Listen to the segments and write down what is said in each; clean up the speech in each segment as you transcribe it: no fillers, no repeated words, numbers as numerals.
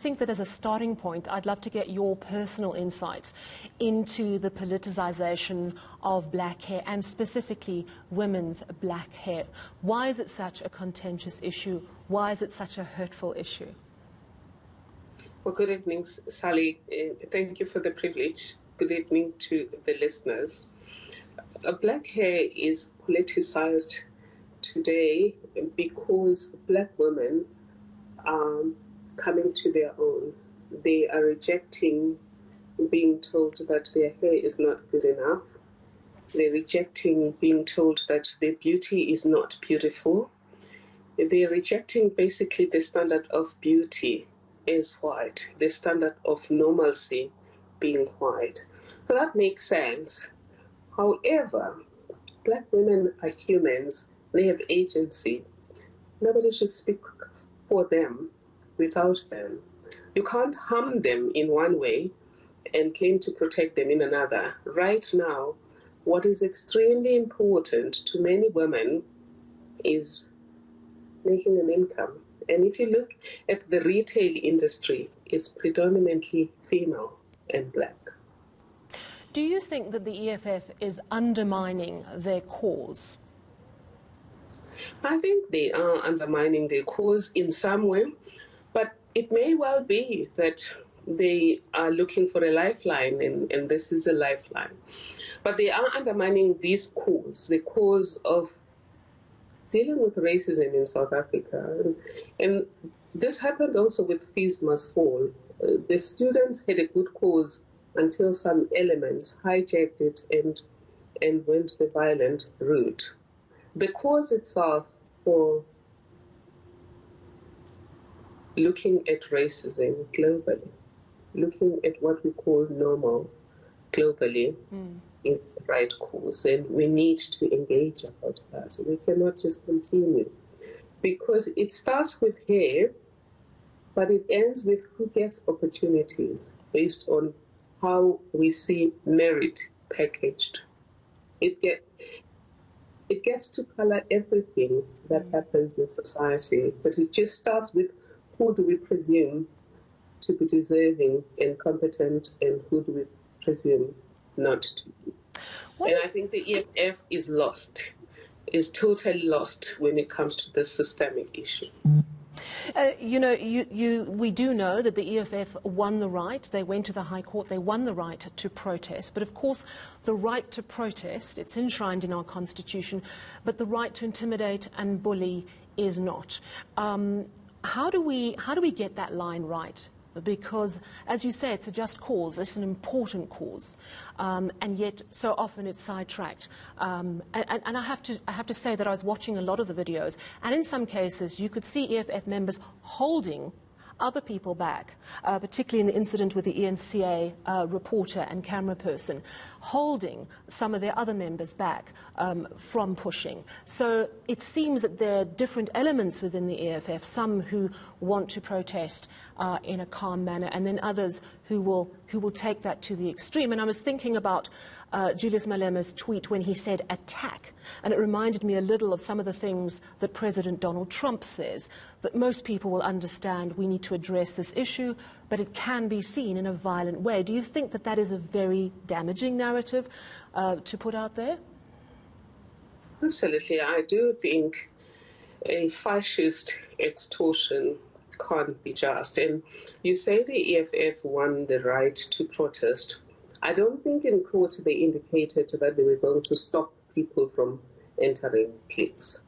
I think that as a starting point, I'd love to get your personal insights into the politicization of black hair and specifically women's black hair. Why is it such a contentious issue? Why is it such a hurtful issue? Well, good evening, Sally. Thank you for the privilege. Good evening to the listeners. Black hair is politicized today because black women are coming to their own. They are rejecting being told that their hair is not good enough. They're rejecting being told that their beauty is not beautiful. They're rejecting basically the standard of beauty as white, the standard of normalcy being white. So that makes sense. However, black women are humans. They have agency. Nobody should speak for them without them. You can't harm them in one way and claim to protect them in another. Right now, what is extremely important to many women is making an income. And if you look at the retail industry, it's predominantly female and black. Do you think that the EFF is undermining their cause? I think they are undermining their cause in some way, but it may well be that they are looking for a lifeline, and this is a lifeline. But they are undermining this cause, the cause of dealing with racism in South Africa. And this happened also with Fees Must Fall. The students had a good cause until some elements hijacked it and went the violent route. The cause itself for looking at racism globally, looking at what we call normal globally, is the right cause, and we need to engage about that. We cannot just continue, because it starts with hair, but it ends with who gets opportunities based on how we see merit packaged. It gets to color everything that happens in society, but it just starts with who do we presume to be deserving and competent, and who do we presume not to be. And I think the EFF is lost, is totally lost when it comes to the systemic issue. We do know that the EFF won the right. They went to the High Court. They won the right to protest. But of course, the right to protest, it's enshrined in our Constitution, but the right to intimidate and bully is not. How do we get that line right? Because, as you say, it's a just cause. It's an important cause, and yet so often it's sidetracked. And I have to say that I was watching a lot of the videos, and in some cases you could see EFF members holding other people back, particularly in the incident with the ENCA reporter and camera person, holding some of their other members back from pushing. So it seems that there are different elements within the EFF, some who want to protest in a calm manner, and then others who will take that to the extreme. And I was thinking about Julius Malema's tweet when he said attack, and it reminded me a little of some of the things that President Donald Trump says, that most people will understand we need to address this issue, but it can be seen in a violent way. Do you think that that is a very damaging narrative to put out there? Absolutely. I do think a fascist extortion can't be just. And you say the EFF won the right to protest. I don't think in court they indicated that they were going to stop people from entering cliques.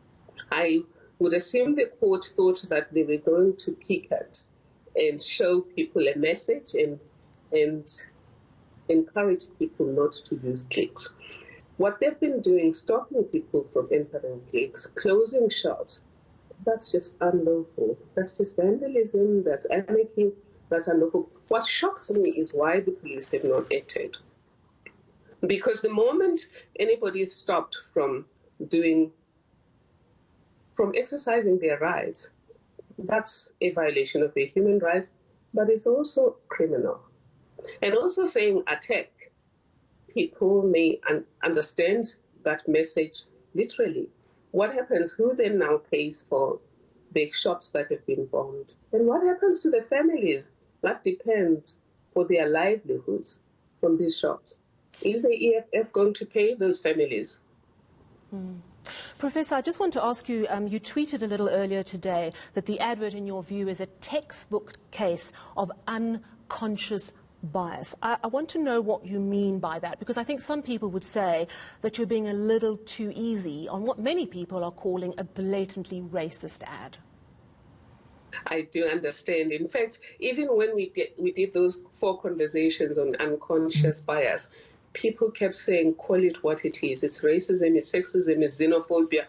I would assume the court thought that they were going to picket and show people a message and encourage people not to use cliques. What they've been doing, stopping people from entering cliques, closing shops, that's just unlawful. That's just vandalism, that's anarchy, that's unlawful. What shocks me is why the police have not acted. Because the moment anybody is stopped from exercising their rights, that's a violation of their human rights, but it's also criminal. And also saying attack, people may understand that message literally. What happens? Who then now pays for the shops that have been bombed? And what happens to the families that depend for their livelihoods from these shops. Is the EFF going to pay those families? Professor, I just want to ask you, you tweeted a little earlier today that the advert, in your view, is a textbook case of unconscious bias. I want to know what you mean by that, because I think some people would say that you're being a little too easy on what many people are calling a blatantly racist ad. I do understand. In fact, even when we did those 4 conversations on unconscious bias, people kept saying, call it what it is. It's racism, it's sexism, it's xenophobia.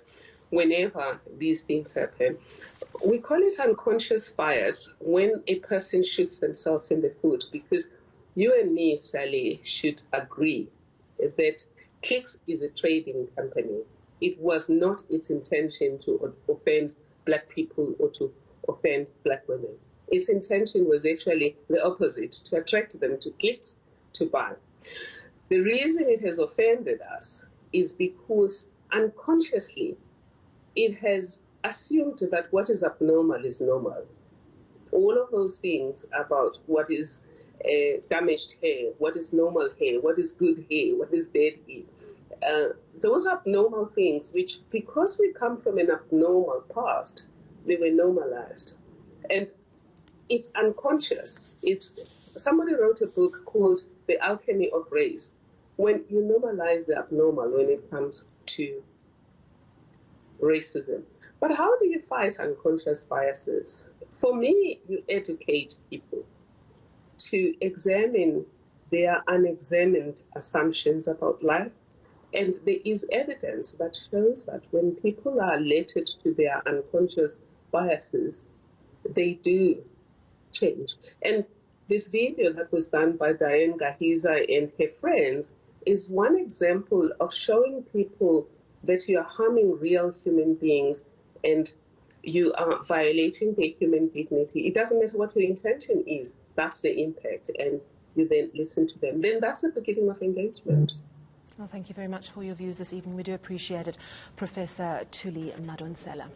Whenever these things happen, we call it unconscious bias when a person shoots themselves in the foot, because you and me, Sally, should agree that Clicks is a trading company. It was not its intention to offend black people or to offend black women. Its intention was actually the opposite, to attract them to Clicks to buy. The reason it has offended us is because unconsciously it has assumed that what is abnormal is normal. All of those things about what is damaged hair, what is normal hair, what is good hair, what is bad hair, those abnormal things which, because we come from an abnormal past, they were normalized. And it's unconscious. Somebody wrote a book called The Alchemy of Race. When you normalize the abnormal when it comes to racism. But how do you fight unconscious biases? For me, you educate people to examine their unexamined assumptions about life. And there is evidence that shows that when people are alerted to their unconscious biases, they do change. And this video that was done by Diane Gahiza and her friends is one example of showing people that you are harming real human beings and you are violating their human dignity. It doesn't matter what your intention is. That's the impact. And you then listen to them. Then that's the beginning of engagement. Well, thank you very much for your views this evening. We do appreciate it, Professor Thuli Madonsela.